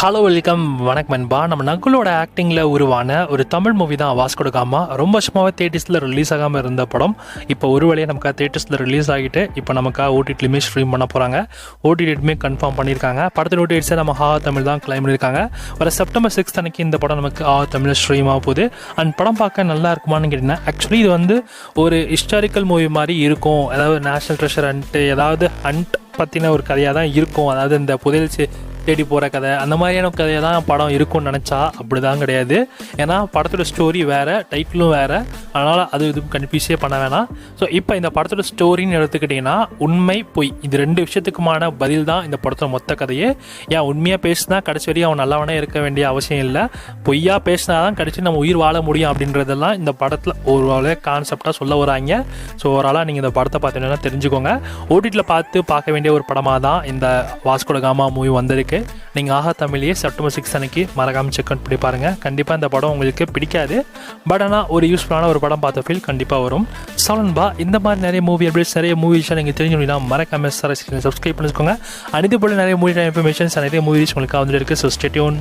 Hello welcome வணக்கம் நண்பா. நம்ம நகுலோட ஆக்டிங்கில் உருவான ஒரு தமிழ் மூவி தான் வாஸ்கோ ட காமா. ரொம்ப வருஷமாகவே தேட்டர்ஸில் ரிலீஸ் ஆகாமல் இருந்த படம் இப்போ ஒரு வழியாக நமக்கு தேட்டர்ஸில் ரிலீஸ் ஆகிட்டு இப்போ நமக்காக ஓடிடிலையுமே ஸ்ட்ரீம் பண்ண போகிறாங்க. ஓடிடிலுமே கன்ஃபார்ம் பண்ணியிருக்காங்க. படத்தோட ஓடிடிஸை நம்ம தமிழ் தான் கிளைம் பண்ணியிருக்காங்க. வர செப்டம்பர் 6 அன்னைக்கு இந்த படம் நமக்கு தமிழில் ஸ்ட்ரீம் ஆக போகுது. அண்ட் படம் பார்க்க நல்லா இருக்குமான்னு கேட்டிங்கன்னா, ஆக்சுவலி இது வந்து ஒரு ஹிஸ்டாரிக்கல் மூவி மாதிரி இருக்கும். அதாவது நேஷ்னல் ட்ரெஷர் ஏதாவது பற்றின ஒரு கதையாக தான் இருக்கும். அதாவது இந்த புதையல் தேடி போகிற கதை, அந்த மாதிரியான கதையை தான் படம் இருக்கும்னு நினச்சா அப்படி தான் கிடையாது. ஏன்னா படத்தோட ஸ்டோரி வேறு, டைட்டிலும் வேறு. அதனால் அது இதுவும் கன்ஃபியூஸே பண்ண வேணாம். ஸோ இப்போ இந்த படத்தோட ஸ்டோரின்னு எடுத்துக்கிட்டிங்கன்னா, உண்மை பொய் இது 2 விஷயத்துக்குமான பதில் தான் இந்த படத்தோட மொத்த கதையே. ஏன் உண்மையாக பேசினா கடைசி வரையும் அவன் நல்லவனே இருக்க வேண்டிய அவசியம் இல்லை. பொய்யா பேசினா தான் கடைசி நம்ம உயிர் வாழ முடியும் அப்படின்றதெல்லாம் இந்த படத்தில் ஒரு கான்செப்டாக சொல்ல வராங்க. ஸோ ஓவராலாக நீங்கள் இந்த படத்தை பார்த்தீங்கன்னா தெரிஞ்சுக்கோங்க. ஓடிடியில் பார்க்க வேண்டிய ஒரு படமாக தான் இந்த வாஸ்கோ ட காமா மூவி வந்திருக்கு. நீங்கள் தமிழையே செப்டம்பர் 6 அன்னைக்கு மறக்காமல் செக் அவுட் பண்ணி பாருங்கள். கண்டிப்பாக இந்த படம் உங்களுக்கு பிடிக்காது, பட் ஆனால் ஒரு யூஸ்ஃபுல்லான ஒரு படம் பார்த்த ஃபீல் கண்டிப்பாக வரும். சலன்பா இந்த மாதிரி நிறைய மூவி அப்டேட்ஸ், நிறைய மூவிஸ் நீங்கள் தெரிஞ்சுக்கணும்னா மறக்காமல் சப்ஸ்கிரைப் பண்ணிக்கோங்க. அனைத்து போல நிறைய மூவி இன்ஃபர்மேஷன்ஸ், நிறைய மூவிஸ் உங்களுக்கு வந்துட்டு இருக்குது. So stay tune.